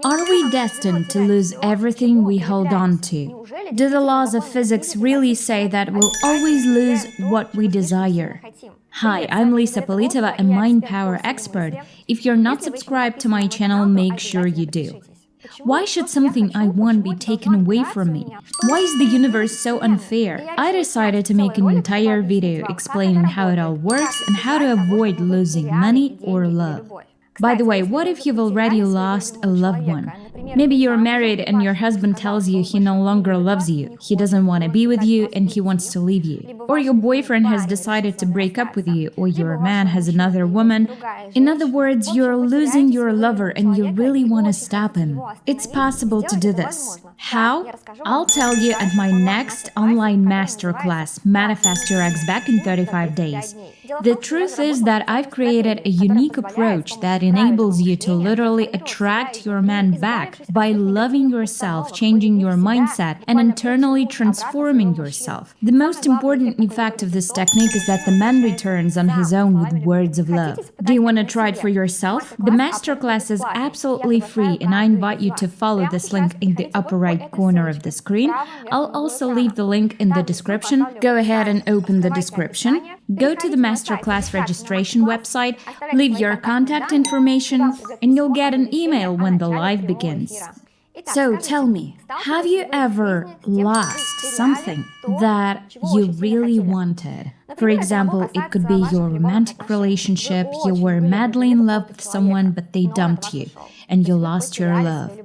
Are we destined to lose everything we hold on to? Do the laws of physics really say that we'll always lose what we desire? Hi, I'm Lisa Politova, a mind power expert. If you're not subscribed to my channel, make sure you do. Why should something I want be taken away from me? Why is the universe so unfair? I decided to make an entire video explaining how it all works and how to avoid losing money or love. By the way, what if you've already lost a loved one? Maybe you're married and your husband tells you he no longer loves you, he doesn't want to be with you, and he wants to leave you. Or your boyfriend has decided to break up with you, or your man has another woman. In other words, you're losing your lover and you really want to stop him. It's possible to do this. How? I'll tell you at my next online masterclass, Manifest Your Ex Back in 35 Days. The truth is that I've created a unique approach that enables you to literally attract your man back by loving yourself, changing your mindset, and internally transforming yourself. The most important effect of this technique is that the man returns on his own with words of love. Do you want to try it for yourself? The masterclass is absolutely free, and I invite you to follow this link in the upper right corner of the screen. I'll also leave the link in the description. Go ahead and open the description. Go to the masterclass registration website, leave your contact information, and you'll get an email when the live begins. So tell me, have you ever lost something that you really wanted? For example, it could be your romantic relationship, you were madly in love with someone but they dumped you, and you lost your love.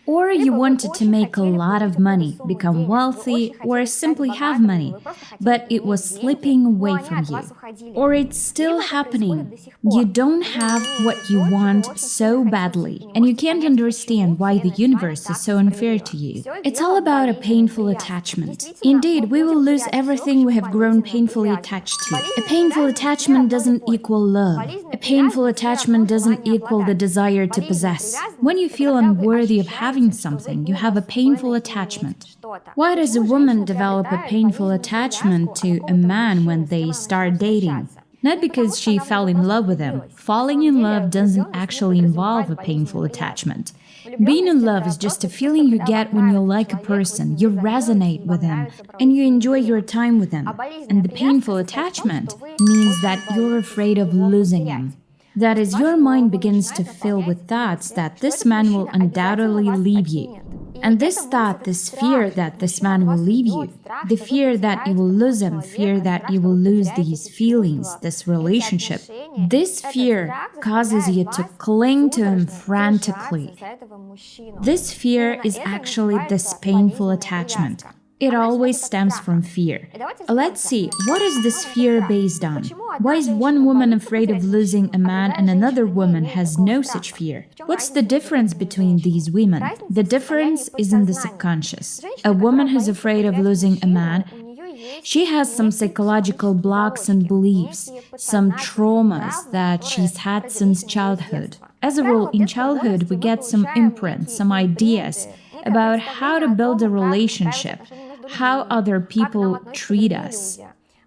Or you wanted to make a lot of money, become wealthy, or simply have money, but it was slipping away from you. Or it's still happening. You don't have what you want so badly, and you can't understand why the universe is so unfair to you. It's all about a painful attachment. Indeed, we will lose everything we have grown painfully attached to. A painful attachment doesn't equal love. A painful attachment doesn't equal the desire to possess. When you feel unworthy of having something, you have a painful attachment. Why does a woman develop a painful attachment to a man when they start dating? Not because she fell in love with him. Falling in love doesn't actually involve a painful attachment. Being in love is just a feeling you get when you like a person, you resonate with him, and you enjoy your time with him. And the painful attachment means that you're afraid of losing him. That is, your mind begins to fill with thoughts that this man will undoubtedly leave you. And this thought, this fear that this man will leave you, the fear that you will lose him, fear that you will lose these feelings, this relationship, this fear causes you to cling to him frantically. This fear is actually this painful attachment. It always stems from fear. Let's see, what is this fear based on? Why is one woman afraid of losing a man and another woman has no such fear? What's the difference between these women? The difference is in the subconscious. A woman who's afraid of losing a man, she has some psychological blocks and beliefs, some traumas that she's had since childhood. As a rule, in childhood, we get some imprints, some ideas about how to build a relationship, how other people treat us.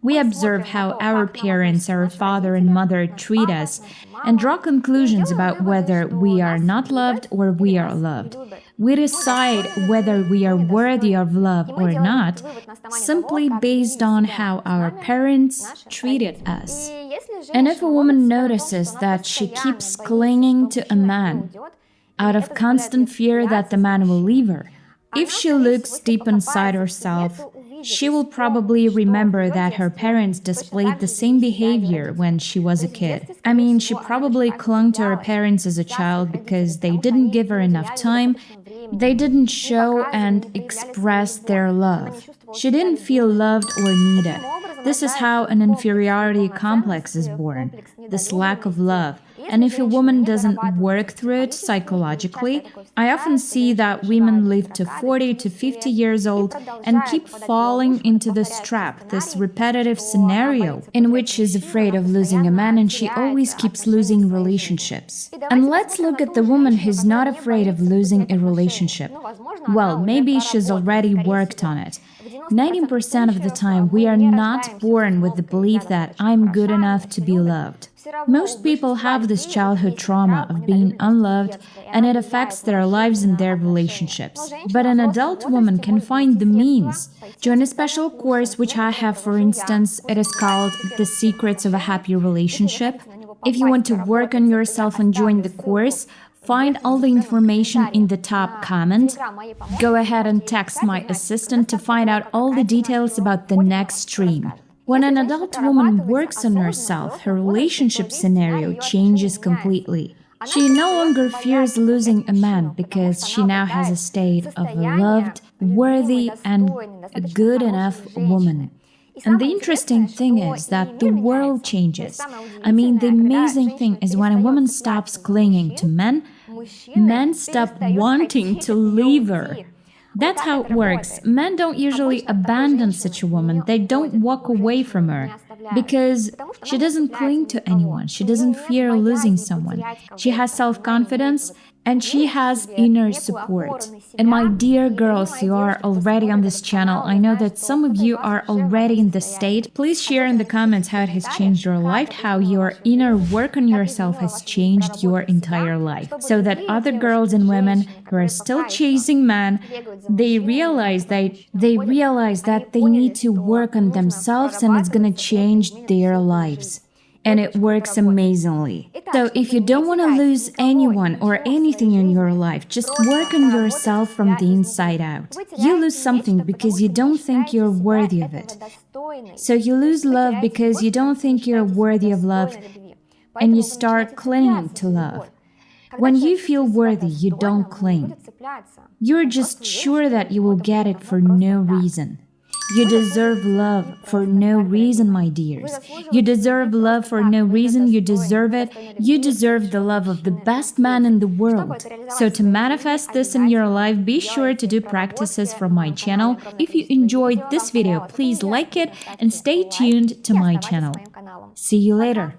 We observe how our parents, our father and mother treat us, and draw conclusions about whether we are not loved or we are loved. We decide whether we are worthy of love or not, simply based on how our parents treated us. And if a woman notices that she keeps clinging to a man, out of constant fear that the man will leave her, if she looks deep inside herself, she will probably remember that her parents displayed the same behavior when she was a kid. I mean, she probably clung to her parents as a child because they didn't give her enough time, they didn't show and express their love. She didn't feel loved or needed. This is how an inferiority complex is born, this lack of love. And if a woman doesn't work through it psychologically, I often see that women live to 40 to 50 years old and keep falling into this trap, this repetitive scenario in which she's afraid of losing a man and she always keeps losing relationships. And let's look at the woman who's not afraid of losing a relationship. Well, maybe she's already worked on it. 90% of the time, we are not born with the belief that I'm good enough to be loved. Most people have this childhood trauma of being unloved, and it affects their lives and their relationships. But an adult woman can find the means. Join a special course which I have, for instance. It is called The Secrets of a Happy Relationship. If you want to work on yourself and join the course, find all the information in the top comment. Go ahead and text my assistant to find out all the details about the next stream. When an adult woman works on herself, her relationship scenario changes completely. She no longer fears losing a man because she now has a state of a loved, worthy, and good enough woman. And the interesting thing is that the world changes. I mean, the amazing thing is when a woman stops clinging to men, men stop wanting to leave her. That's how it works. Men don't usually abandon such a woman. They don't walk away from her because she doesn't cling to anyone. She doesn't fear losing someone. She has self-confidence and she has inner support. And my dear girls who are already on this channel, I know that some of you are already in this state. Please share in the comments how it has changed your life, how your inner work on yourself has changed your entire life, so that other girls and women who are still chasing men, they realize that they need to work on themselves and it's gonna change their lives. And it works amazingly. So if you don't want to lose anyone or anything in your life, just work on yourself from the inside out. You lose something because you don't think you're worthy of it. So you lose love because you don't think you're worthy of love, and you start clinging to love. When you feel worthy, you don't cling. You're just sure that you will get it for no reason. You deserve love for no reason, my dears. You deserve love for no reason. You deserve it. You deserve the love of the best man in the world. So to manifest this in your life, be sure to do practices from my channel. If you enjoyed this video, please like it and stay tuned to my channel. See you later.